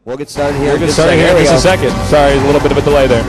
We'll get started here. We'll get started here in just a second. Sorry, a little bit of a delay there.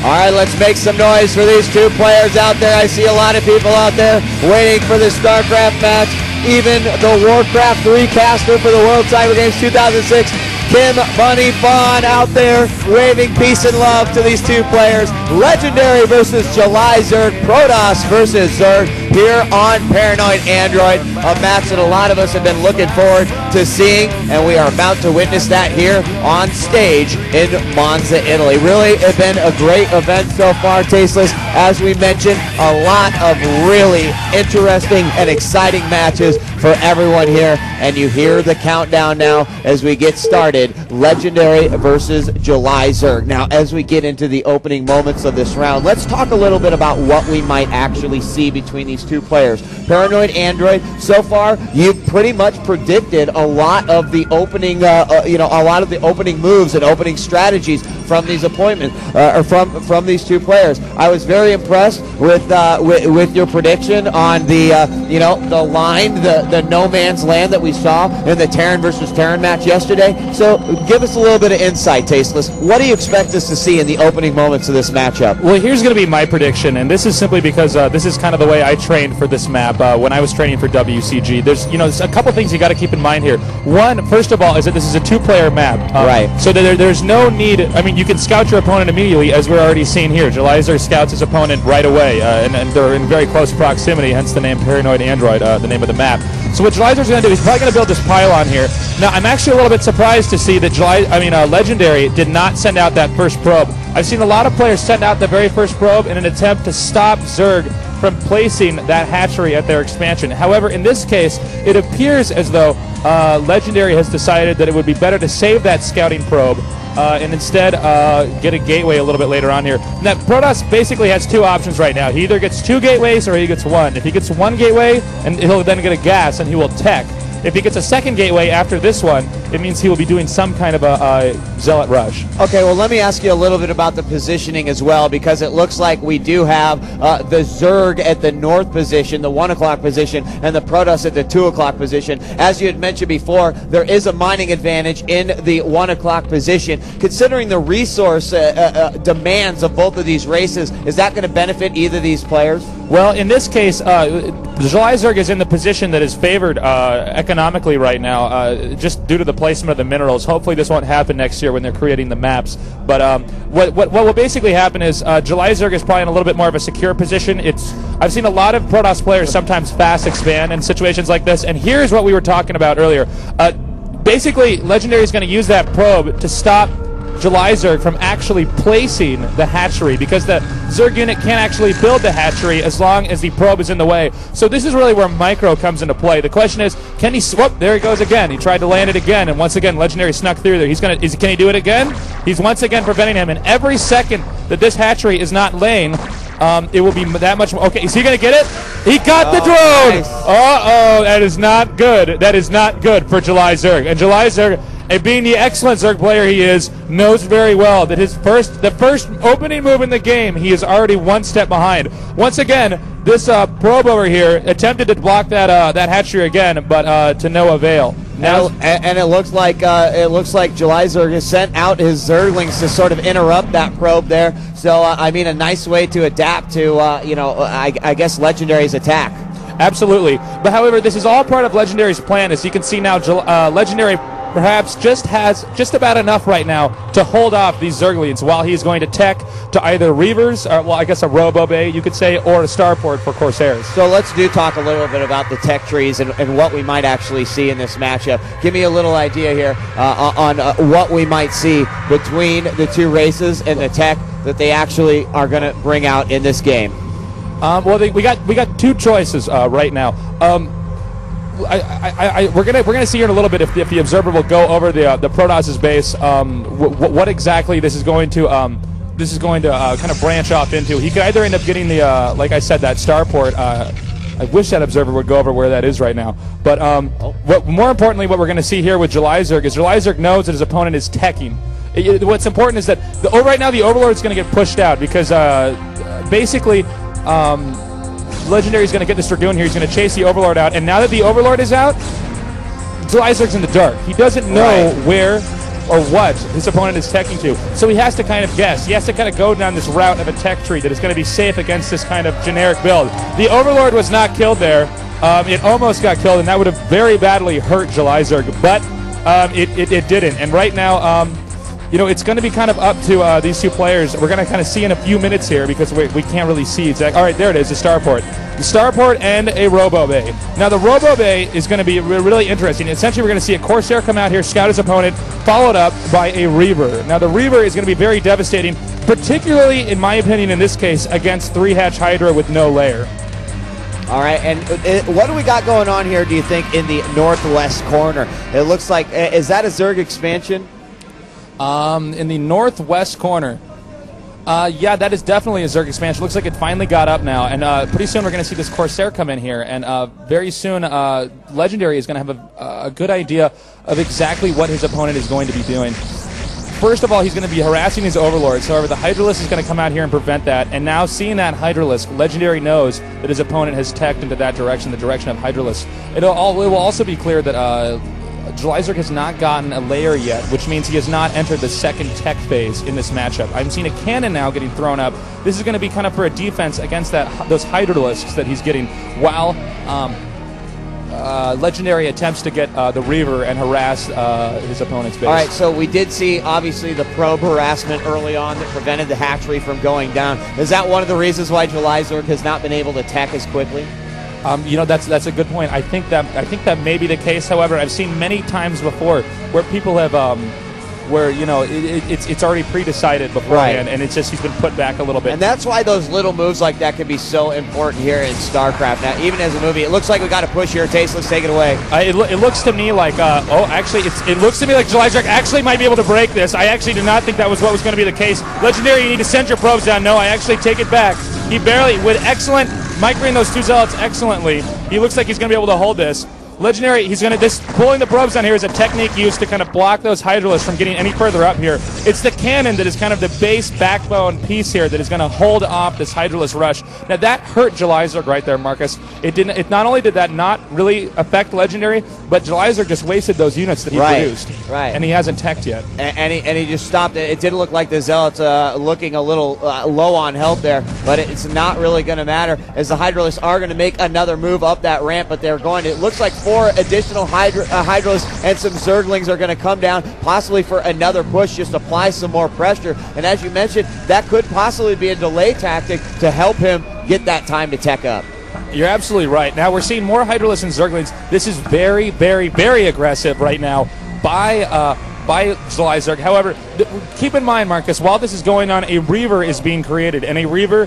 All right, let's make some noise for these two players out there. I see a lot of people out there waiting for this StarCraft match. Even the Warcraft 3 caster for the World Cyber Games 2006, Kim Bunny Fawn, out there waving peace and love to these two players. Legendary versus JulyZerg, Protoss versus Zerg here on Paranoid Android, a match that a lot of us have been looking forward to seeing, and we are about to witness that here on stage in Monza, Italy. Really, it's been a great event so far, Tasteless. As we mentioned, a lot of really interesting and exciting matches for everyone here, and you hear the countdown now as we get started. Legendary versus JulyZerg. Now, as we get into the opening moments of this round, let's talk a little bit about what we might actually see between these two players. Paranoid Android, so far, you've pretty much predicted a lot of the opening, a lot of the opening moves and opening strategies from these appointments, or from these two players. I was very impressed with your prediction on the the line, the no man's land that we saw in the Terran versus Terran match yesterday. So give us a little bit of insight, Tasteless. What do you expect us to see in the opening moments of this matchup? Well, here's going to be my prediction, and this is simply because this is kind of the way I trained for this map when I was training for WCG. There's a couple things you got to keep in mind here. One, first of all, is that this is a two-player map. Right. So there's no need. I mean, you can scout your opponent immediately, as we're already seeing here. JulyZerg scouts his opponent right away, and they're in very close proximity, hence the name Paranoid Android, the name of the map. So what JulyZerg's going to do, he's probably going to build this pylon here. Now, I'm actually a little bit surprised to see that Legendary did not send out that first probe. I've seen a lot of players send out the very first probe in an attempt to stop Zerg from placing that hatchery at their expansion. However, in this case, it appears as though Legendary has decided that it would be better to save that scouting probe and instead get a gateway a little bit later on here. Now, Protoss basically has two options right now. He either gets two gateways or he gets one. If he gets one gateway, and he'll then get a gas and he will tech. If he gets a second gateway after this one, it means he will be doing some kind of a zealot rush. Okay, well, let me ask you a little bit about the positioning as well, because it looks like we do have the Zerg at the north position, the 1 o'clock position, and the Protoss at the 2 o'clock position. As you had mentioned before, there is a mining advantage in the 1 o'clock position. Considering the resource demands of both of these races, is that going to benefit either of these players? Well, in this case, JulyZerg is in the position that is favored economically right now, just due to the placement of the minerals. Hopefully this won't happen next year when they're creating the maps. But what will basically happen is JulyZerg is probably in a little bit more of a secure position. I've seen a lot of Protoss players sometimes fast expand in situations like this, and here's what we were talking about earlier. Basically, Legendary is going to use that probe to stop JulyZerg from actually placing the hatchery, because the Zerg unit can't actually build the hatchery as long as the probe is in the way. So this is really where Micro comes into play. The question is, can he whoop, there he goes again. He tried to land it again, and once again Legendary snuck through there. Can he do it again? He's once again preventing him, and every second that this hatchery is not laying, it will be that much more. Okay, is he going to get it? He got the drone! Nice. Uh-oh, that is not good. That is not good for JulyZerg. And JulyZerg, and being the excellent Zerg player he is, knows very well that the first opening move in the game, he is already one step behind. Once again, this probe over here attempted to block that hatchery again, but to no avail. Now, and it looks like JulyZerg has sent out his Zerglings to sort of interrupt that probe there. So I mean, a nice way to adapt to I guess Legendary's attack. Absolutely, but however, this is all part of Legendary's plan. As you can see now, Legendary perhaps has just about enough right now to hold off these Zerglings while he's going to tech to either Reavers, or, well, I guess a Robo Bay, you could say, or a Starport for Corsairs. So let's talk a little bit about the tech trees and what we might actually see in this matchup. Give me a little idea here on what we might see between the two races and the tech that they actually are going to bring out in this game. Well, we got two choices right now. We're gonna see here in a little bit if the observer will go over the Protoss's base, what exactly this is going to kind of branch off into. He could either end up getting the like I said, that Starport I wish that observer would go over where that is right now. But more importantly, what we're going to see here with JulyZerg is JulyZerg knows that his opponent is teching. What's important is that right now the Overlord is going to get pushed out because basically Legendary is going to get this Dragoon here. He's going to chase the Overlord out, and now that the Overlord is out, JulyZerg's in the dark. He doesn't know where or what his opponent is teching to, so he has to kind of guess. He has to kind of go down this route of a tech tree that is going to be safe against this kind of generic build. The Overlord was not killed there. It almost got killed, and that would have very badly hurt JulyZerg, but it didn't. And right now, you know, it's going to be kind of up to these two players. We're going to kind of see in a few minutes here because we can't really see exactly. All right, there it is, the Starport. The Starport and a Robo Bay. Now, the Robo Bay is going to be really interesting. Essentially, we're going to see a Corsair come out here, scout his opponent, followed up by a Reaver. Now, the Reaver is going to be very devastating, particularly, in my opinion, in this case, against 3-hatch Hydra with no lair. All right, and what do we got going on here, do you think, in the northwest corner? It looks like, is that a Zerg expansion? In the northwest corner. Yeah, that is definitely a Zerg expansion. Looks like it finally got up now, and pretty soon we're going to see this Corsair come in here, and very soon Legendary is going to have a good idea of exactly what his opponent is going to be doing. First of all, he's going to be harassing his Overlords. However, the Hydralisk is going to come out here and prevent that, and now seeing that Hydralisk, Legendary knows that his opponent has teched into that direction, the direction of Hydralisk. It will also be clear that JulyZerg has not gotten a layer yet, which means he has not entered the second tech phase in this matchup. I'm seeing a cannon now getting thrown up. This is going to be kind of for a defense against those Hydralisks that he's getting, while Legendary attempts to get the Reaver and harass his opponent's base. All right, so we did see, obviously, the probe harassment early on that prevented the hatchery from going down. Is that one of the reasons why JulyZerg has not been able to tech as quickly? You know, that's a good point. I think that may be the case. However, I've seen many times before where people have, where, you know, it's already pre-decided beforehand, and it's just he's been put back a little bit. And that's why those little moves like that can be so important here in StarCraft. Now, even as a movie, it looks like we got a push here. Tasteless, take it away. It looks to me like, it looks to me like JulyZerg actually might be able to break this. I actually did not think that was what was going to be the case. Legendary, you need to send your probes down. No, I actually take it back. He barely, with excellent, microing those two Zealots excellently, he looks like he's going to be able to hold this. Legendary, he's going to, pulling the probes down here is a technique used to kind of block those Hydralisks from getting any further up here. It's the cannon that is kind of the base backbone piece here that is going to hold off this Hydralisk rush. Now that hurt JulyZerg right there, Marcus. It not only did that not really affect Legendary, but JulyZerg just wasted those units that he produced. Right. And he hasn't teched yet. And he just stopped it. It didn't look like the Zealots looking a little low on health there, but it's not really going to matter as the Hydralisks are going to make another move up that ramp, but they're going to, it looks like 4 additional Hydralisks and some Zerglings are going to come down, possibly for another push, just apply some more pressure. And as you mentioned, that could possibly be a delay tactic to help him get that time to tech up. You're absolutely right. Now we're seeing more Hydralisks and Zerglings. This is very, very, very aggressive right now by JulyZerg. However, keep in mind, Marcus, while this is going on, a Reaver is being created, and a Reaver,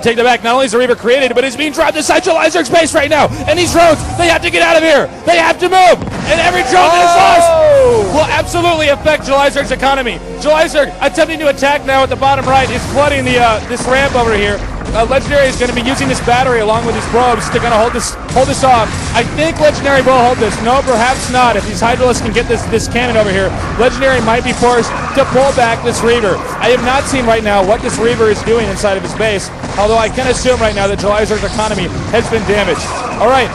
take that back. Not only is a Reaver created, but it's being dropped inside JulyZerg's base right now. And these drones, they have to get out of here. They have to move. And every drone that is lost will absolutely affect JulyZerg's economy. JulyZerg attempting to attack now at the bottom right is flooding the this ramp over here. Legendary is going to be using this battery along with his probes to kind of hold this off. I think Legendary will hold this. No, perhaps not. If these Hydralisks can get this cannon over here, Legendary might be forced to pull back this Reaver. I have not seen right now what this Reaver is doing inside of his base, although I can assume right now that JulyZerg's economy has been damaged. All right.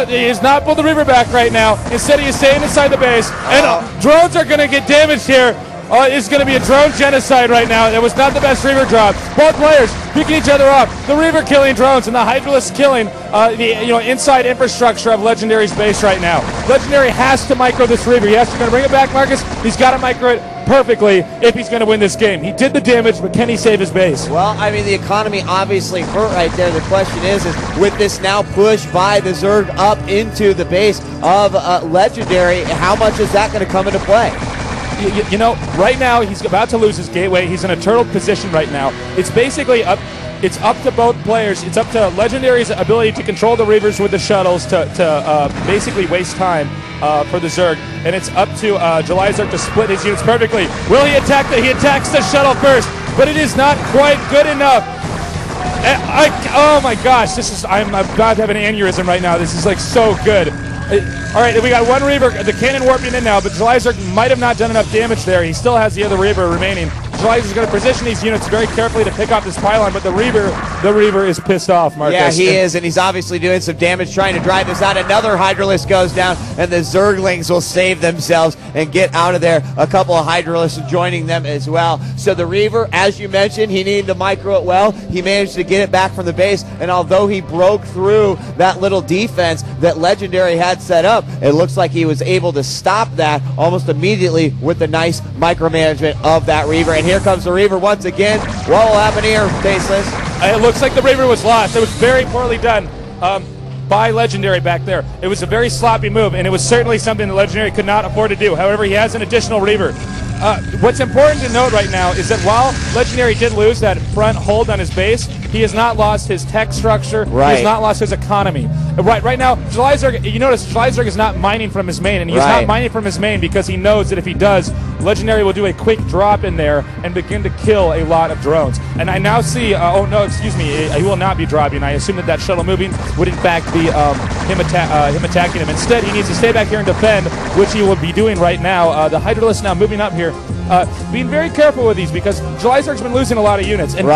He has not pulled the Reaver back right now. Instead, he is staying inside the base. And drones are going to get damaged here. It's going to be a drone genocide right now. It was not the best Reaver drop. Both players picking each other up. The Reaver killing drones and the Hydralisk killing the inside infrastructure of Legendary's base right now. Legendary has to micro this Reaver. He has to bring it back, Marcus. He's got to micro it perfectly if he's going to win this game. He did the damage, but can he save his base? Well, I mean, the economy obviously hurt right there. The question is with this now push by the Zerg up into the base of Legendary, how much is that going to come into play? You know, right now he's about to lose his gateway. He's in a turtled position right now. It's basically up. It's up to both players. It's up to Legendary's ability to control the Reavers with the shuttles to basically waste time for the Zerg, and it's up to JulyZerg to split his units perfectly. Will he attack? He attacks the shuttle first, but it is not quite good enough. Oh my gosh, I'm about to have an aneurysm right now. This is like so good. All right, we got one Reaver, the cannon warping in now, but JulyZerg might have not done enough damage there. He still has the other Reaver remaining. JulyZerg's going to position these units very carefully to pick off this pylon, but the Reaver is pissed off, Marcus. Yeah, he is, and he's obviously doing some damage trying to drive this out. Another Hydralisk goes down, and the Zerglings will save themselves and get out of there. A couple of Hydralisks joining them as well. So the Reaver, as you mentioned, he needed to micro it well. He managed to get it back from the base, and although he broke through that little defense that Legendary had set up, it looks like he was able to stop that almost immediately with the nice micromanagement of that Reaver. And here comes the Reaver once again. What will happen here, Faceless? It looks like the Reaver was lost. It was very poorly done by Legendary back there. It was a very sloppy move, and it was certainly something that Legendary could not afford to do. However, he has an additional Reaver. What's important to note right now is that while Legendary did lose that front hold on his base, he has not lost his tech structure. Right. He has not lost his economy. Right now, JulyZerg, you notice JulyZerg is not mining from his main, and he's not mining from his main because he knows that if he does, Legendary will do a quick drop in there and begin to kill a lot of drones. And I now see, oh no, excuse me, he will not be dropping. I assume that shouttle moving would in fact be him attacking him. Instead, he needs to stay back here and defend, which he will be doing right now. The Hydralisk now moving up here. Being very careful with these because JulyZerg's been losing a lot of units, and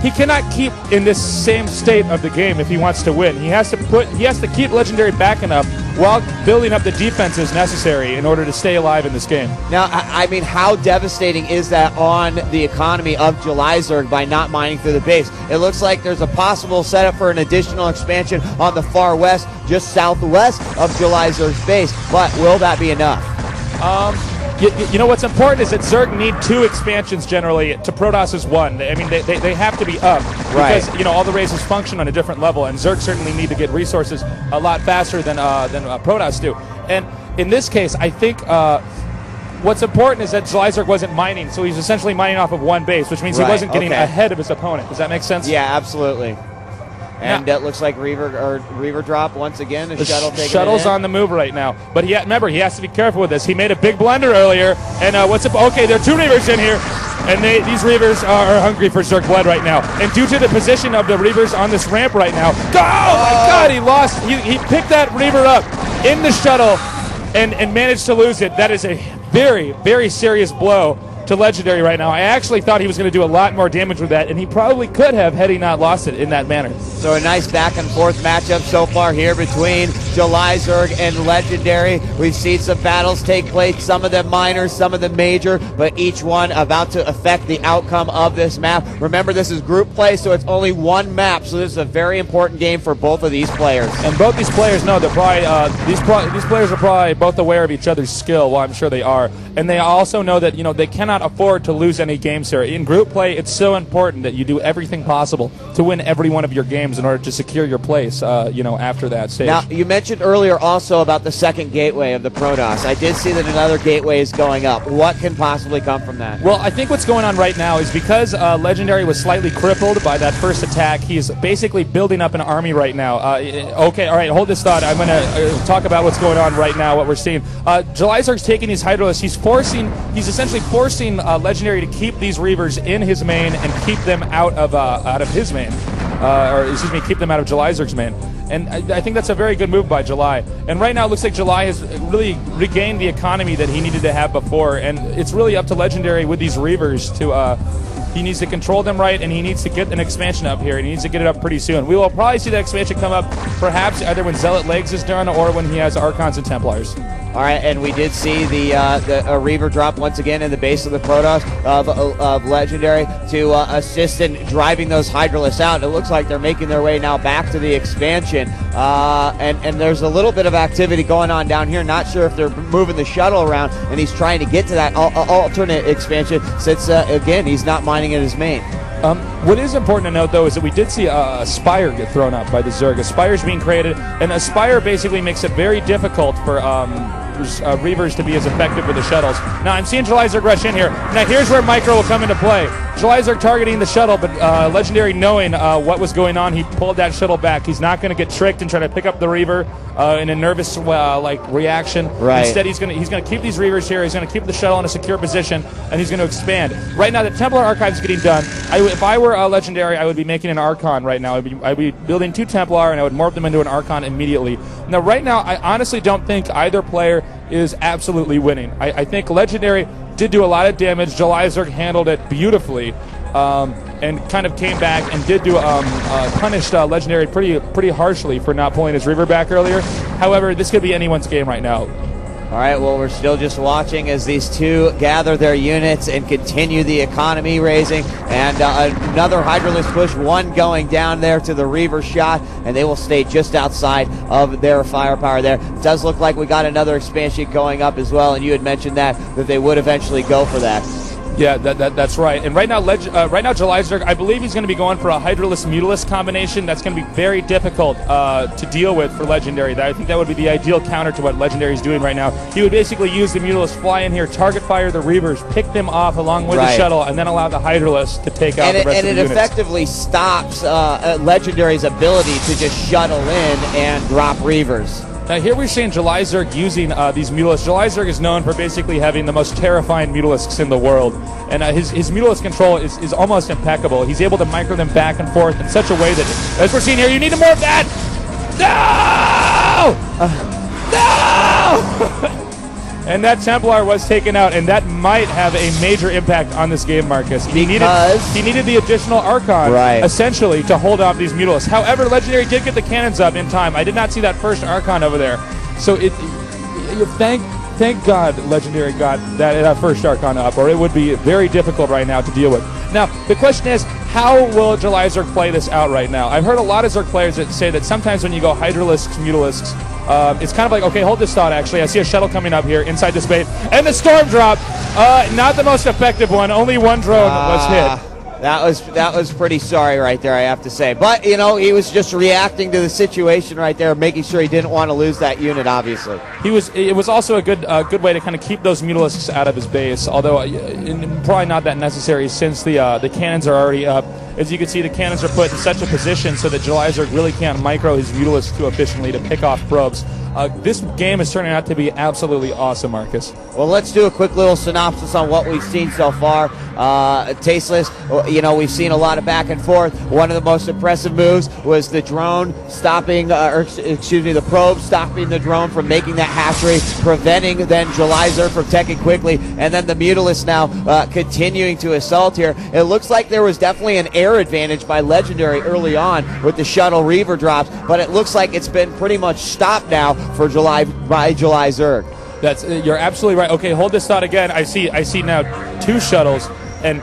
he cannot keep in this same state of the game if he wants to win. He has to keep Legendary backing up while building up the defenses necessary in order to stay alive in this game. Now, I mean, how devastating is that on the economy of JulyZerg by not mining through the base? It looks like there's a possible setup for an additional expansion on the far west, just southwest of JulyZerg's base, but will that be enough? You know what's important is that Zerg need 2 expansions generally to Protos's 1. I mean, they have to be up because you know all the races function on a different level, and Zerg certainly need to get resources a lot faster than Protoss do. And in this case, I think what's important is that JulyZerg wasn't mining, so he's essentially mining off of 1 base, which means he wasn't getting ahead of his opponent. Does that make sense? Yeah, absolutely. And it looks like Reaver drop once again. The shuttle's on the move right now. But remember, he has to be careful with this. He made a big blunder earlier. And okay, there are 2 Reavers in here. And these Reavers are hungry for Zerg blood right now. And due to the position of the Reavers on this ramp right now, oh my God, he lost. He picked that Reaver up in the shuttle and managed to lose it. That is a very, very serious blow to Legendary right now. I actually thought he was going to do a lot more damage with that, and he probably could have had he not lost it in that manner. So a nice back and forth matchup so far here between JulyZerg and Legendary. We've seen some battles take place, some of them minor, some of them major, but each one about to affect the outcome of this map. Remember, this is group play, so it's only 1 map, so this is a very important game for both of these players. And both these players know they're probably these players are probably both aware of each other's skill. Well, I'm sure they are, and they also know that they cannot afford to lose any games here. In group play, it's so important that you do everything possible to win every one of your games in order to secure your place, after that stage. Now, you mentioned earlier also about the second gateway of the Protoss. I did see that another gateway is going up. What can possibly come from that? Well, I think what's going on right now is because Legendary was slightly crippled by that first attack, he's basically building up an army right now. Okay, all right, hold this thought. I'm going to talk about what's going on right now, what we're seeing. JulyZerg's taking these Hydralisks. He's essentially forcing Legendary to keep these Reavers in his main and keep them out of his main. Keep them out of JulyZerg's main. And I think that's a very good move by July. And right now it looks like July has really regained the economy that he needed to have before. And it's really up to Legendary with these Reavers to... he needs to control them right, and he needs to get an expansion up here, and he needs to get it up pretty soon. We will probably see that expansion come up perhaps either when Zealot Legs is done or when he has Archons and Templars. All right, and we did see the Reaver drop once again in the base of the Protoss of Legendary to assist in driving those Hydralisks out. It looks like they're making their way now back to the expansion, and there's a little bit of activity going on down here. Not sure if they're moving the shuttle around, and he's trying to get to that alternate expansion since, again, he's not mining in his main. What is important to note, though, is that we did see a Spire get thrown up by the Zerg. A Spire's being created, and a Spire basically makes it very difficult for Reavers to be as effective with the shuttles. Now I'm seeing JulyZerg rush in here. Now here's where Micro will come into play. JulyZerg targeting the shuttle, but Legendary knowing what was going on, he pulled that shuttle back. He's not going to get tricked and try to pick up the Reaver in a nervous like reaction. Right. Instead, he's going to keep these Reavers here. He's going to keep the shuttle in a secure position, and he's going to expand. Right now, the Templar Archive is getting done. If I were Legendary, I would be making an Archon right now. I'd be building 2 Templar, and I would morph them into an Archon immediately. Now, right now, I honestly don't think either player is absolutely winning. I think Legendary did do a lot of damage. JulyZerg handled it beautifully, and kind of came back and did do punished Legendary pretty harshly for not pulling his Reaver back earlier. However, this could be anyone's game right now. All right, well, we're still just watching as these two gather their units and continue the economy raising. And another Hydralisk push, one going down there to the Reaver shot, and they will stay just outside of their firepower there. It does look like we got another expansion going up as well, and you had mentioned that they would eventually go for that. Yeah, that's right. And right now, JulyZerg, I believe he's going to be going for a Hydralisk-Mutalisk combination. That's going to be very difficult to deal with for Legendary. I think that would be the ideal counter to what Legendary is doing right now. He would basically use the Mutalisk, fly in here, target fire the Reavers, pick them off along with the shuttle, and then allow the Hydralisk to take out the rest of the units. And it effectively stops Legendary's ability to just shuttle in and drop Reavers. Now here we're seeing JulyZerg using these Mutalisks. JulyZerg is known for basically having the most terrifying Mutalisks in the world. And his Mutalisk control is almost impeccable. He's able to micro them back and forth in such a way that, as we're seeing here, you need to morph that! No! No! And that Templar was taken out, and that might have a major impact on this game, Marcus. He needed the additional Archon, essentially, to hold off these Mutalisks. However, Legendary did get the cannons up in time. I did not see that first Archon over there. So thank God Legendary got that first Archon up, or it would be very difficult right now to deal with. Now, the question is, how will JulyZerg play this out right now? I've heard a lot of Zerg players that say that sometimes when you go Hydralisks, Mutalisks, it's kind of like, okay, hold this thought, actually. I see a shuttle coming up here inside this base. And the Storm Drop, not the most effective one. Only one drone was hit. That was pretty sorry right there, I have to say. But, you know, he was just reacting to the situation right there, making sure he didn't want to lose that unit, obviously. It was also a good way to kind of keep those Mutalisks out of his base, although probably not that necessary since the cannons are already up. As you can see, the cannons are put in such a position so that JulyZerg really can't micro his Mutalisks too efficiently to pick off probes. This game is turning out to be absolutely awesome, Marcus. Well, let's do a quick little synopsis on what we've seen so far. Tasteless, you know, we've seen a lot of back and forth. One of the most impressive moves was the drone stopping, the probe stopping the drone from making that hatchery, preventing then JulyZerg from teching quickly, and then the Mutalisk now continuing to assault here. It looks like there was definitely an air advantage by Legendary early on with the shuttle Reaver drops, but it looks like it's been pretty much stopped now for JulyZerg. You're absolutely right. Okay, hold this thought again. I see now 2 shuttles, and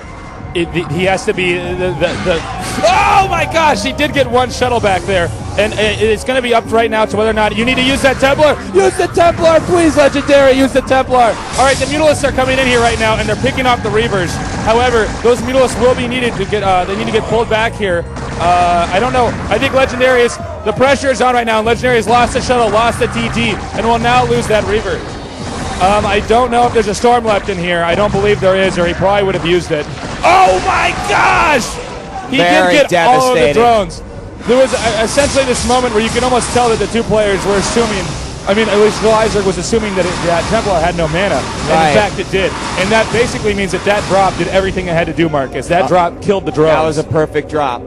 he has to be oh my gosh, he did get 1 shuttle back there, and it's going to be up right now to whether or not you need to use that Templar. Use the Templar, please, Legendary. Use the Templar. All right, the Mutalisks are coming in here right now, and they're picking off the Reavers. However, those Mutalisks will be needed to get. They need to get pulled back here. I don't know. I think Legendary is. The pressure is on right now, and Legendary has lost the shuttle, lost the TT, and will now lose that Reaver. I don't know if there's a Storm left in here. I don't believe there is, or he probably would have used it. Oh my gosh! He did get all of the drones. There was essentially this moment where you can almost tell that the 2 players were assuming, I mean, at least JulyZerg was assuming that Templar had no mana, and in fact it did. And that basically means that drop did everything it had to do, Marcus. That drop killed the drones. That was a perfect drop.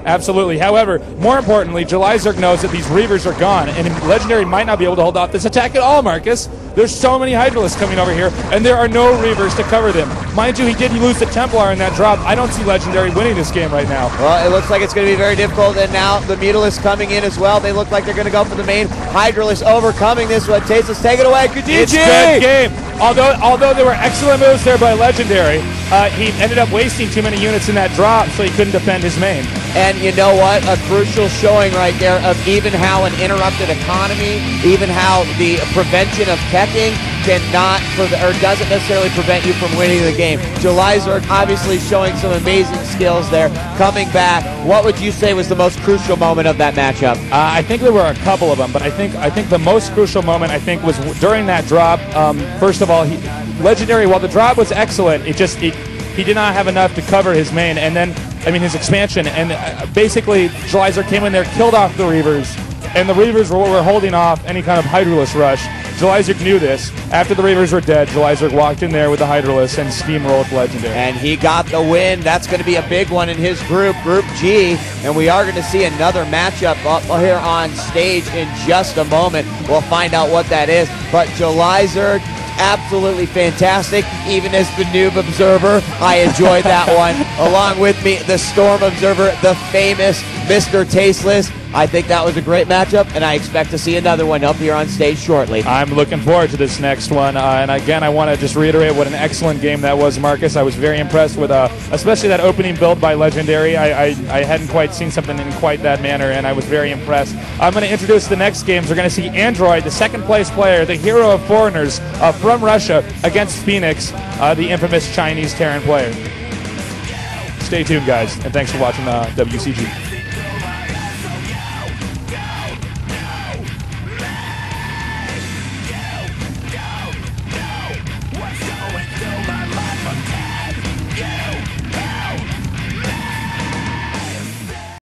Absolutely. However, more importantly, JulyZerg knows that these Reavers are gone, and Legendary might not be able to hold off this attack at all, Marcus. There's so many Hydralisks coming over here, and there are no Reavers to cover them. Mind you, he did lose the Templar in that drop. I don't see Legendary winning this game right now. Well, it looks like it's going to be very difficult, and now the Mutalisks coming in as well. They look like they're going to go for the main. Hydralisk overcoming this one. Tasteless, take it away. It's a good game. Although there were excellent moves there by Legendary, he ended up wasting too many units in that drop, so he couldn't defend his main. And you know what? A crucial showing right there of even how an interrupted economy, even how the prevention of teching cannot or doesn't necessarily prevent you from winning the game. JulyZerg obviously showing some amazing skills there, coming back. What would you say was the most crucial moment of that matchup? I think there were a couple of them, but I think the most crucial moment was during that drop. First of all, Legendary, while the drop was excellent, he did not have enough to cover his main, and then his expansion, and basically JulyZerg came in there, killed off the Reavers, and the Reavers were holding off any kind of Hydralisk rush. JulyZerg knew this. After the Reavers were dead, JulyZerg walked in there with the Hydralisk and steamrolled Legendary. And he got the win. That's going to be a big one in his group, Group G. And we are going to see another matchup up here on stage in just a moment. We'll find out what that is. But JulyZerg, absolutely fantastic. Even as the noob observer, I enjoyed that one. Along with me, the Storm observer, the famous Mr. Tasteless. I think that was a great matchup, and I expect to see another one up here on stage shortly. I'm looking forward to this next one. And again, I want to just reiterate what an excellent game that was, Marcus. I was very impressed with especially that opening build by Legendary. I hadn't quite seen something in quite that manner, and I was very impressed. I'm going to introduce the next games. We're going to see Android, the second-place player, the hero of foreigners from Russia, against Phoenix, the infamous Chinese Terran player. Stay tuned, guys, and thanks for watching WCG.